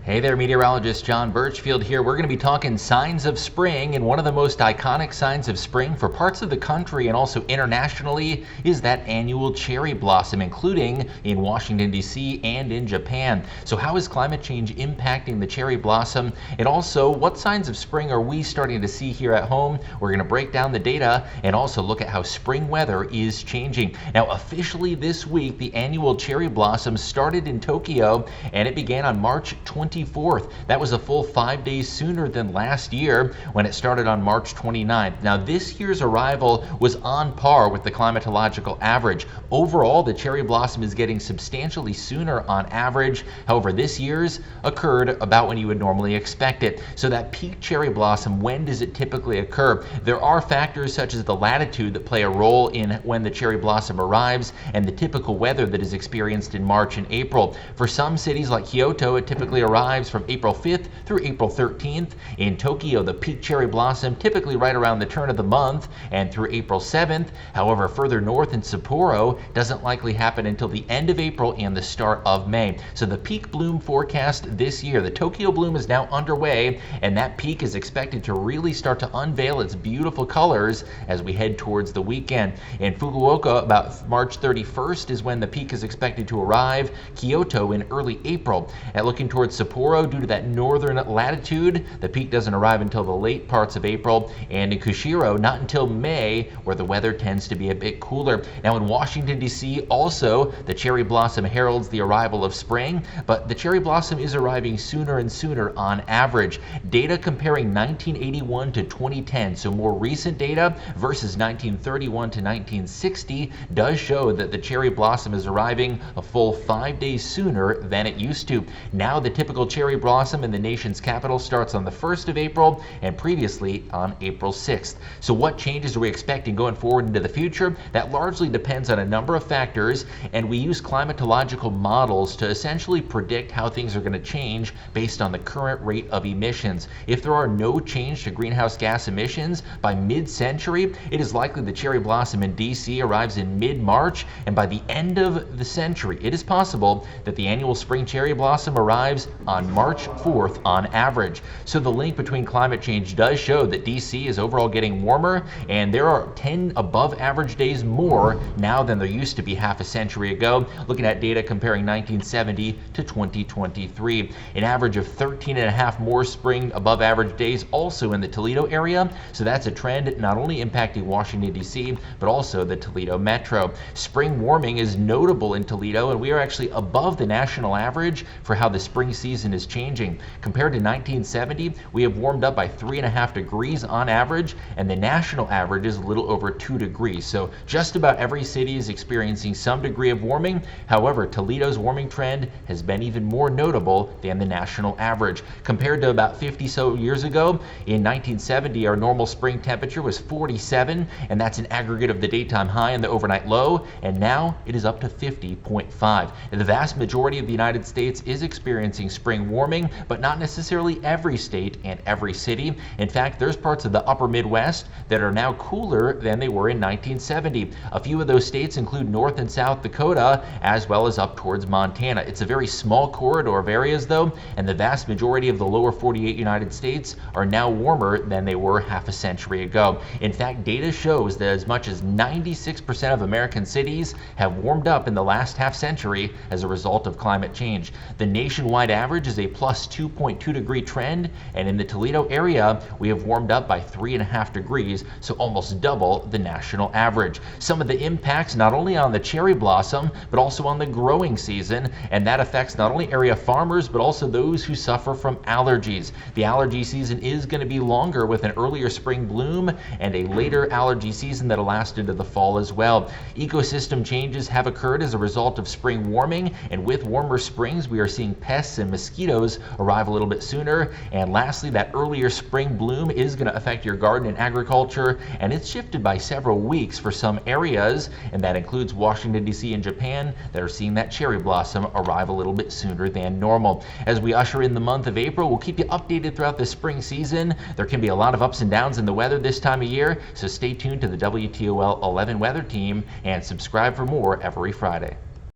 Hey there, Meteorologist John Burchfield here. We're going to be talking signs of spring, and one of the most iconic signs of spring for parts of the country and also internationally is that annual cherry blossom, including in Washington, D.C. and in Japan. So how is climate change impacting the cherry blossom? And also, what signs of spring are we starting to see here at home? We're going to break down the data and also look at how spring weather is changing. Now, officially this week, the annual cherry blossom started in Tokyo, and it began on March 24th. That was a full 5 days sooner than last year when it started on March 29th. Now, this year's arrival was on par with the climatological average. Overall, the cherry blossom is getting substantially sooner on average. However, this year's occurred about when you would normally expect it. So that peak cherry blossom, when does it typically occur? There are factors such as the latitude that play a role in when the cherry blossom arrives and the typical weather that is experienced in March and April. For some cities like Kyoto, it typically arrives from April 5th through April 13th. In Tokyo, the peak cherry blossom typically right around the turn of the month and through April 7th. However, further north in Sapporo doesn't likely happen until the end of April and the start of May. So the peak bloom forecast this year, the Tokyo bloom is now underway, and that peak is expected to really start to unveil its beautiful colors as we head towards the weekend. In Fukuoka, about March 31st is when the peak is expected to arrive. Kyoto in early April. And looking towards Sapporo, due to that northern latitude, the peak doesn't arrive until the late parts of April, and in Kushiro, not until May, where the weather tends to be a bit cooler. Now in Washington, D.C., also, the cherry blossom heralds the arrival of spring, but the cherry blossom is arriving sooner and sooner on average. Data comparing 1981 to 2010, so more recent data versus 1931 to 1960, does show that the cherry blossom is arriving a full 5 days sooner than it used to. Now the typical cherry blossom in the nation's capital starts on the 1st of April and previously on April 6th. So what changes are we expecting going forward into the future? That largely depends on a number of factors, and we use climatological models to essentially predict how things are going to change based on the current rate of emissions. If there are no change to greenhouse gas emissions by mid-century, it is likely the cherry blossom in DC arrives in mid-March, and by the end of the century, it is possible that the annual spring cherry blossom arrives on March 4th on average. So the link between climate change does show that DC is overall getting warmer, and there are 10 above average days more now than there used to be half a century ago, looking at data comparing 1970 to 2023. An average of 13 and a half more spring above average days also in the Toledo area, so that's a trend not only impacting Washington, D.C., but also the Toledo metro. Spring warming is notable in Toledo, and we are actually above the national average for how the spring season is changing. Compared to 1970, we have warmed up by 3.5 degrees on average, and the national average is a little over 2 degrees. So just about every city is experiencing some degree of warming. However, Toledo's warming trend has been even more notable than the national average. Compared to about 50 so years ago, in 1970, our normal spring temperature was 47, and that's an aggregate of the daytime high and the overnight low, and now it is up to 50.5. And the vast majority of the United States is experiencing spring warming, but not necessarily every state and every city. In fact, there's parts of the upper Midwest that are now cooler than they were in 1970. A few of those states include North and South Dakota, as well as up towards Montana. It's a very small corridor of areas, though, and the vast majority of the lower 48 United States are now warmer than they were half a century ago. In fact, data shows that as much as 96% of American cities have warmed up in the last half century as a result of climate change. The nationwide average is a plus 2.2 degree trend, and in the Toledo area, we have warmed up by 3.5 degrees, so almost double the national average. Some of the impacts not only on the cherry blossom, but also on the growing season, and that affects not only area farmers, but also those who suffer from allergies. The allergy season is going to be longer with an earlier spring bloom and a later allergy season that'll last into the fall as well. Ecosystem changes have occurred as a result of spring warming, and with warmer springs, we are seeing pests and mosquitoes arrive a little bit sooner. And lastly, that earlier spring bloom is going to affect your garden and agriculture, and it's shifted by several weeks for some areas, and that includes Washington, D.C. and Japan that are seeing that cherry blossom arrive a little bit sooner than normal. As we usher in the month of April, we'll keep you updated throughout the spring season. There can be a lot of ups and downs in the weather this time of year, so stay tuned to the WTOL 11 weather team and subscribe for more every Friday.